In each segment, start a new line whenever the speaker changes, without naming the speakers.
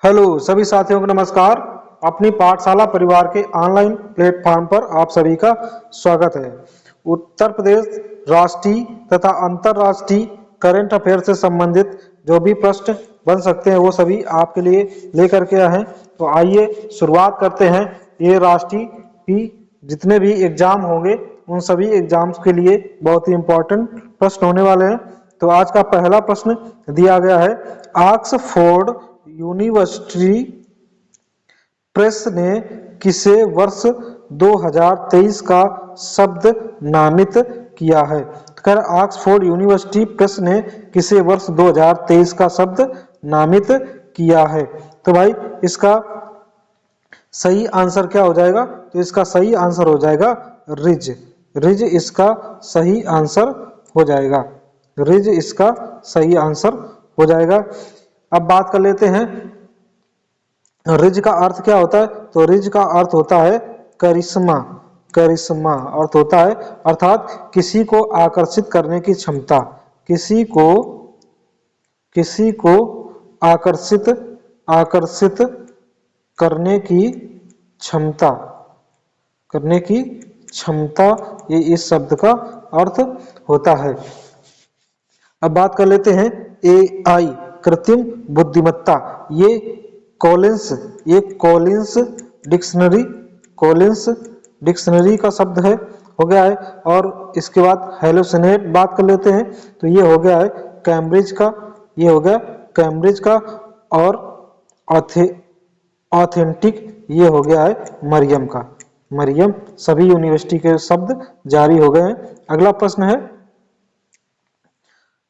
Hello सभी साथियों को नमस्कार। अपनी पाठशाला परिवार के ऑनलाइन प्लेटफॉर्म पर आप सभी का स्वागत है। उत्तर प्रदेश राष्ट्रीय तथा अंतर्राष्ट्रीय करंट अफेयर से संबंधित जो भी प्रश्न बन सकते हैं वो सभी आपके लिए लेकर के आए हैं। तो आइए शुरुआत करते हैं। ये राष्ट्रीय की जितने भी एग्जाम होंगे उन सभी एग्जाम्स के लिए बहुत ही इम्पोर्टेंट प्रश्न होने वाले हैं। तो आज का पहला प्रश्न दिया गया है, ऑक्सफोर्ड यूनिवर्सिटी प्रेस ने किसे वर्ष 2023 का शब्द नामित किया है? कर ऑक्सफोर्ड यूनिवर्सिटी प्रेस ने किसे वर्ष 2023 का शब्द नामित किया है? तो भाई इसका सही आंसर क्या हो जाएगा? तो इसका सही आंसर हो जाएगा रिज। रिज इसका सही आंसर हो जाएगा। रिज इसका सही आंसर हो जाएगा। अब बात कर लेते हैं रिज का अर्थ क्या होता है। तो रिज का अर्थ होता है करिश्मा। करिश्मा अर्थ होता है अर्थात किसी को आकर्षित करने की क्षमता, किसी को आकर्षित करने की क्षमता ये इस शब्द का अर्थ होता है। अब बात कर लेते हैं AI कृत्रिम बुद्धिमत्ता। ये कॉलिंस डिक्शनरी का शब्द है, हो गया है। और इसके बाद हेलोसिनेट बात कर लेते हैं। तो ये हो गया है कैम्ब्रिज का, ये हो गया कैम्ब्रिज का। और ऑथेंटिक ये हो गया है मरियम का। मरियम सभी यूनिवर्सिटी के शब्द जारी हो गए हैं। अगला प्रश्न है,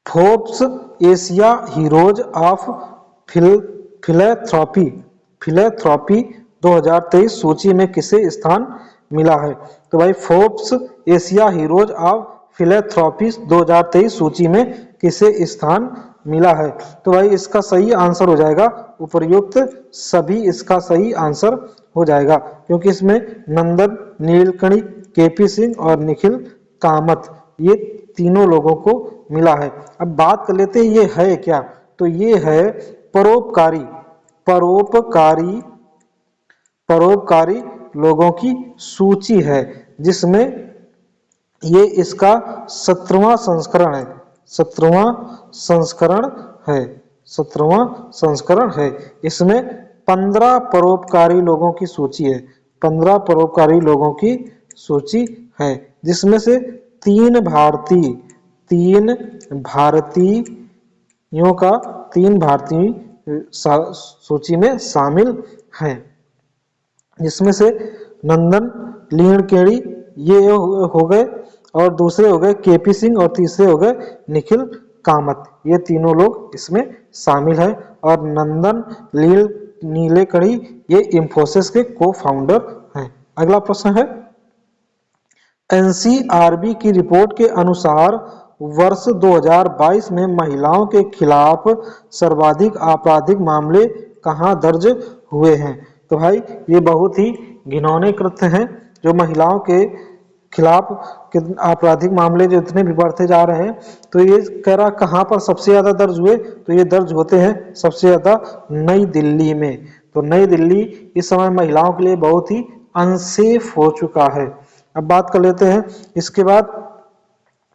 Forbes Asia heroes of philanthropy 2023 सूची में किसे स्थान मिला है? तो भाई Forbes Asia heroes of philanthropy 2023 सूची में किसे स्थान मिला है? तो भाई इसका सही आंसर हो जाएगा उपर्युक्त सभी। इसका सही आंसर हो जाएगा क्योंकि इसमें नंदन नीलकणी, केपी सिंह और निखिल कामत ये तीनों लोगों को मिला है। अब बात कर लेते हैं ये है क्या? तो ये है परोपकारी लोगों की सूची है, जिसमें ये इसका 17वां संस्करण है। 17वां संस्करण है। इसमें 15 परोपकारी लोगों की सूची है। 15 परोपकारी लोगों की सूची है, जिसमें से तीन भारतीय सूची में शामिल हैं, जिसमें से नंदन नीलकेणी ये हो गए, और दूसरे हो गए केपी सिंह, और तीसरे हो गए निखिल कामत। ये तीनों लोग इसमें शामिल हैं। और नंदन नीलकेणी ये इंफोसिस के को फाउंडर हैं। अगला प्रश्न है, NCRB की रिपोर्ट के अनुसार वर्ष 2022 में महिलाओं के खिलाफ सर्वाधिक आपराधिक मामले कहां दर्ज हुए हैं? तो भाई ये बहुत ही घिनौने कृत्य हैं जो महिलाओं के खिलाफ आपराधिक मामले जो इतने भी बढ़ते जा रहे हैं। तो ये कह रहा कहां पर सबसे ज्यादा दर्ज हुए? तो ये दर्ज होते हैं सबसे ज्यादा नई दिल्ली में। तो नई दिल्ली इस समय महिलाओं के लिए बहुत ही अनसेफ हो चुका है। अब बात कर लेते हैं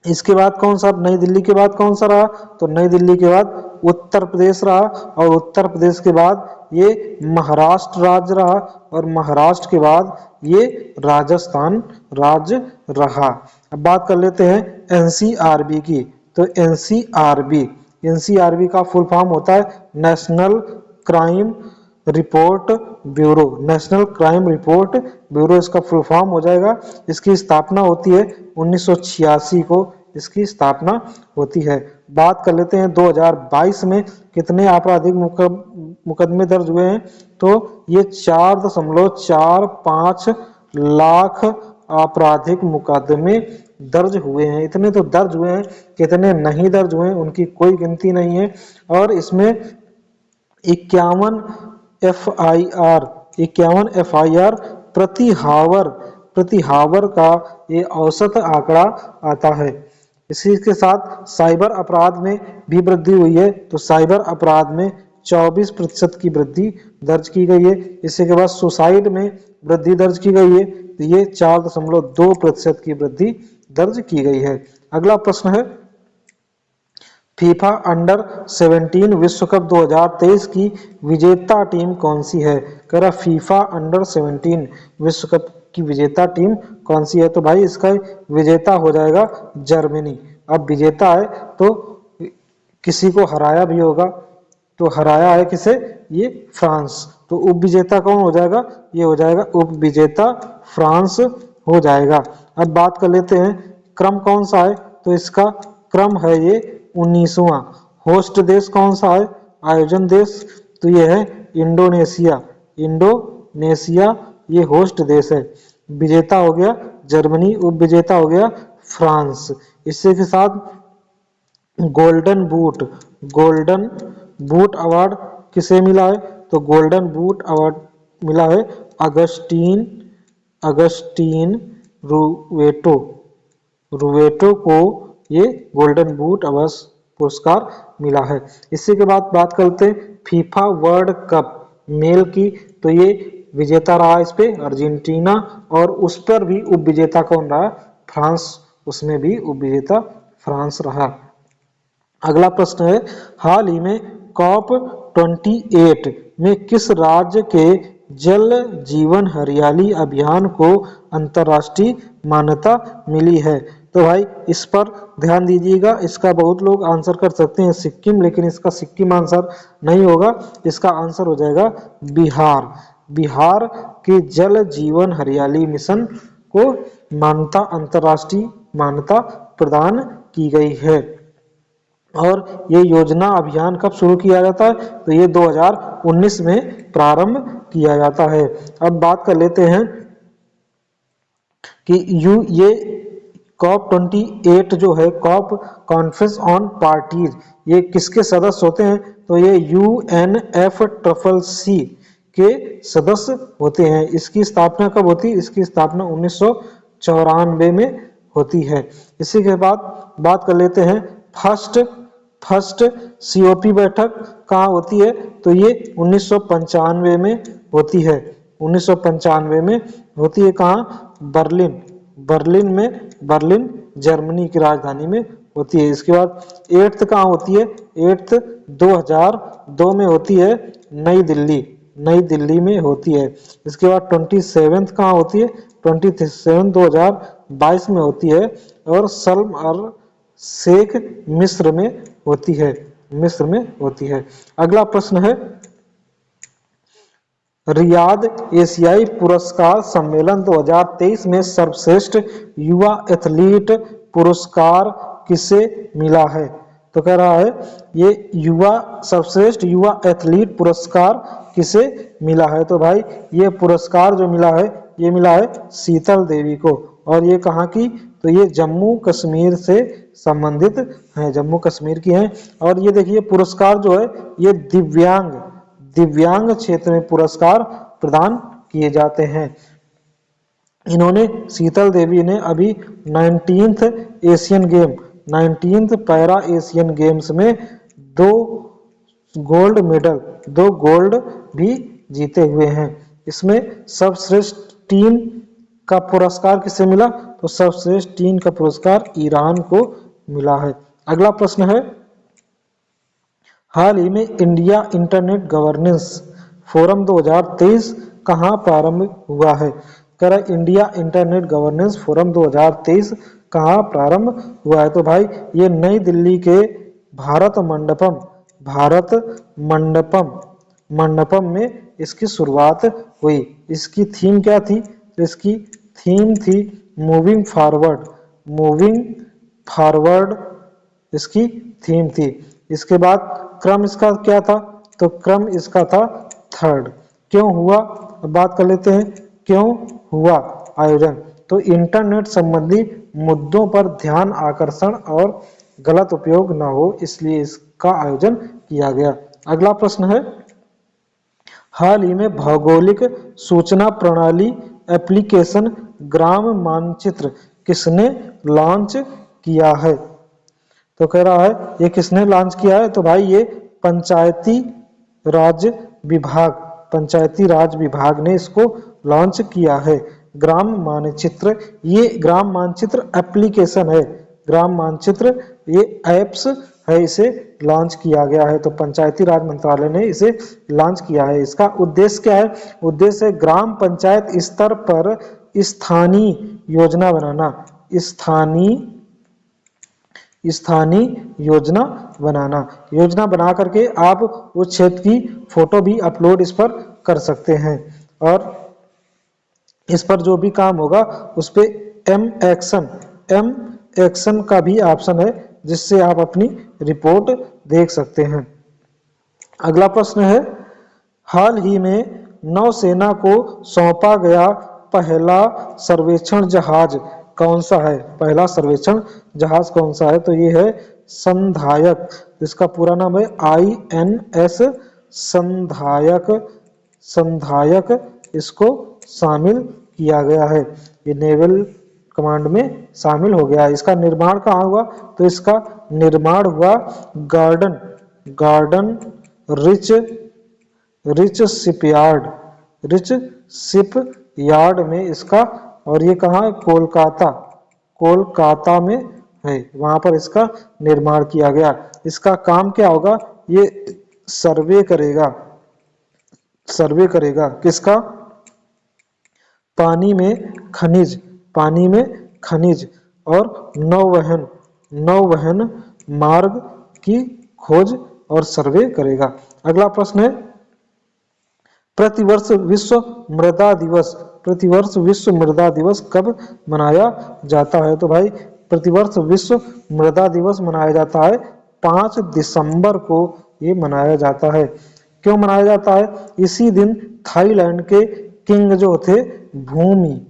इसके बाद कौन सा, नई दिल्ली के बाद कौन सा रहा? तो नई दिल्ली के बाद उत्तर प्रदेश रहा, और उत्तर प्रदेश के बाद ये महाराष्ट्र राज्य रहा, और महाराष्ट्र के बाद ये राजस्थान राज्य रहा। अब बात कर लेते हैं NCRB की। तो NCRB का फुल फॉर्म होता है national crime report bureau. National crime report bureau इसका फुल फॉर्म हो जाएगा। इसकी स्थापना होती है 1986 को इसकी स्थापना होती है। बात कर लेते हैं 2022 में कितने आपराधिक मुकदमे दर्ज हुए हैं? तो ये 4.45 लाख आपराधिक मुकदमे दर्ज हुए हैं। इतने तो दर्ज हुए हैं, कितने नहीं दर्ज हुए हैं उनकी कोई गिनती नहीं है। और इसमें 51 FIR प्रति हावर का ये औसत आंकड़ा आता है। इसी के साथ साइबर अपराध में भी वृद्धि हुई है। तो साइबर अपराध में 24% की वृद्धि दर्ज की गई है। इसी के बाद सुसाइड में वृद्धि दर्ज की गई है, तो ये 4.2% की वृद्धि दर्ज की गई है। अगला प्रश्न है, फीफा अंडर 17 विश्व कप 2023 की विजेता टीम कौन सी है? कह रहा फीफा अंडर 17 विश्व कप की विजेता टीम कौन सी है? तो भाई इसका विजेता हो जाएगा जर्मनी। अब विजेता है तो किसी को हराया भी होगा, तो हराया है किसे? ये फ्रांस। तो उप विजेता कौन हो जाएगा? ये हो जाएगा उप विजेता फ्रांस हो जाएगा। अब बात कर लेते हैं क्रम कौन सा है, तो इसका क्रम है ये 19वां। होस्ट देश कौन सा है? आयोजन देश, तो ये है इंडोनेशिया। इंडोनेशिया ये होस्ट देश है। विजेता हो गया जर्मनी, उप विजेता हो गया फ्रांस। इसी के साथ गोल्डन बूट अवार्ड किसे मिला है? तो गोल्डन बूट अवार्ड मिला है अगस्टीन रुवेटो को ये गोल्डन बूट अवार्ड पुरस्कार मिला है। इसी के बाद बात करते हैं फीफा वर्ल्ड कप मेल की, तो ये विजेता रहा इस पे अर्जेंटीना, और उस पर भी उप विजेता कौन रहा? फ्रांस। उसमें भी उप विजेता फ्रांस रहा। अगला प्रश्न है, हाल ही में कॉप 28 में किस राज्य के जल जीवन हरियाली अभियान को अंतर्राष्ट्रीय मान्यता मिली है? तो भाई इस पर ध्यान दीजिएगा, इसका बहुत लोग आंसर कर सकते हैं सिक्किम, लेकिन इसका सिक्किम आंसर नहीं होगा। इसका आंसर हो जाएगा बिहार। बिहार के जल जीवन हरियाली मिशन को मान्यता, अंतर्राष्ट्रीय मान्यता प्रदान की गई है। और ये योजना अभियान कब शुरू किया जाता है? तो ये 2019 में प्रारंभ किया जाता है। अब बात कर लेते हैं कि ये कॉप 28 जो है, कॉप कॉन्फ्रेंस ऑन पार्टीज, ये किसके सदस्य होते हैं? तो ये UNFCCC के सदस्य होते हैं। इसकी स्थापना कब होती है? इसकी स्थापना 1994 में होती है। इसी के बाद बात कर लेते हैं फर्स्ट COP बैठक कहाँ होती है? तो ये 1995 में होती है। 1995 में होती है। कहाँ? बर्लिन जर्मनी की राजधानी में होती है। इसके बाद 8th कहाँ होती है? 8th 2002 में होती है, नई दिल्ली में होती है। इसके बाद 27th कहाँ होती है? 27 2022 में होती है, और शर्म और शेख मिस्र में होती है। अगला प्रश्न है, रियाद एशियाई पुरस्कार सम्मेलन 2023 में सर्वश्रेष्ठ युवा एथलीट पुरस्कार किसे मिला है? तो कह रहा है ये सर्वश्रेष्ठ युवा एथलीट पुरस्कार किसे मिला है? तो भाई ये पुरस्कार जो मिला है, ये मिला है शीतल देवी को। और ये कहाँ की? तो ये जम्मू कश्मीर से संबंधित हैं, जम्मू कश्मीर की हैं। और ये देखिए पुरस्कार जो है ये दिव्यांग क्षेत्र में पुरस्कार प्रदान किए जाते हैं। इन्होंने, शीतल देवी ने अभी 19th पैरा एशियन गेम्स में 2 गोल्ड भी जीते हुए हैं। इसमें सर्वश्रेष्ठ टीम का पुरस्कार किसे मिला? तो सर्वश्रेष्ठ टीम का पुरस्कार ईरान को मिला है। अगला प्रश्न है, हाल ही में इंडिया इंटरनेट गवर्नेंस फोरम 2023 कहाँ प्रारंभ हुआ है? कह रहा इंडिया इंटरनेट गवर्नेंस फोरम 2023 कहाँ प्रारंभ हुआ है? तो भाई ये नई दिल्ली के भारत मंडपम में इसकी शुरुआत हुई। इसकी थीम क्या थी? तो इसकी थीम थी मूविंग फॉरवर्ड इसकी थीम थी। इसके बाद क्रम इसका क्या था? तो क्रम इसका था 3rd। क्यों हुआ? बात कर लेते हैं क्यों हुआ आयोजन। तो इंटरनेट संबंधी मुद्दों पर ध्यान आकर्षण और गलत उपयोग न हो, इसलिए इसका आयोजन किया गया। अगला प्रश्न है, हाल ही में भौगोलिक सूचना प्रणाली एप्लीकेशन ग्राम मानचित्र किसने लॉन्च किया है? तो कह रहा है ये किसने लॉन्च किया है? तो भाई ये पंचायती राज्य विभाग, पंचायती राज विभाग ने इसको लॉन्च किया है। ग्राम मानचित्र, ये ग्राम मानचित्र एप्लीकेशन है, ग्राम मानचित्र ये एप्स है, इसे लॉन्च किया गया है। तो पंचायती राज मंत्रालय ने इसे लॉन्च किया है। इसका उद्देश्य क्या है? उद्देश्य है ग्राम पंचायत स्तर पर स्थानीय योजना बनाना, स्थानीय योजना बना करके आप उस क्षेत्र की फोटो भी अपलोड इस पर कर सकते हैं। और इस पर जो भी काम होगा उस पे एम एक्शन का भी ऑप्शन है, जिससे आप अपनी रिपोर्ट देख सकते हैं। अगला प्रश्न है, हाल ही में नौसेना को सौंपा गया पहला सर्वेक्षण जहाज कौन सा है? पहला सर्वेक्षण जहाज कौन सा है? तो ये है संधायक, जिसका पूरा नाम है INS संधायक, इसको शामिल किया गया है, ये नेवल कमांड में शामिल हो गया है। इसका निर्माण कहाँ हुआ? तो इसका निर्माण हुआ गार्डन रिच शिपयार्ड में इसका, और ये कहाँ है? कोलकाता में है, वहां पर इसका निर्माण किया गया। इसका काम क्या होगा? ये सर्वे करेगा किसका? पानी में खनिज और नौवहन मार्ग की खोज और सर्वे करेगा। अगला प्रश्न है, प्रतिवर्ष विश्व मृदा दिवस कब मनाया जाता है? तो भाई प्रतिवर्ष विश्व मृदा दिवस मनाया जाता है 5 दिसंबर को ये मनाया जाता है। क्यों मनाया जाता है? इसी दिन थाईलैंड के किंग जो थे भूमि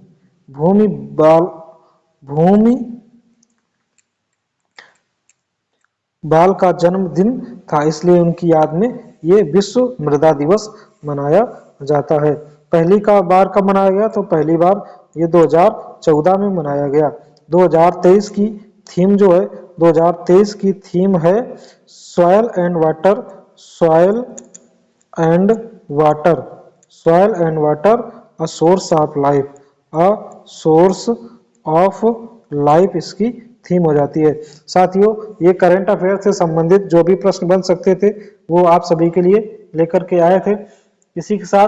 बाल का जन्मदिन था, इसलिए उनकी याद में ये विश्व मृदा दिवस मनाया जाता है। पहली बार कब मनाया गया? तो पहली बार ये 2014 में मनाया गया। 2023 की थीम जो है, 2023 की थीम है soil and water a source of life इसकी थीम हो जाती है। साथियों, ये करंट अफेयर से संबंधित जो भी प्रश्न बन सकते थे वो आप सभी के लिए लेकर के आए थे। इसी के साथ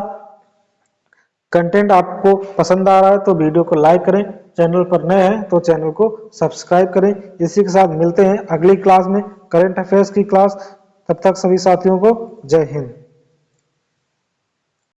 कंटेंट आपको पसंद आ रहा है तो वीडियो को लाइक करें, चैनल पर नए हैं तो चैनल को सब्सक्राइब करें। इसी के साथ मिलते हैं अगली क्लास में, करंट अफेयर्स की क्लास। तब तक सभी साथियों को जय हिंद।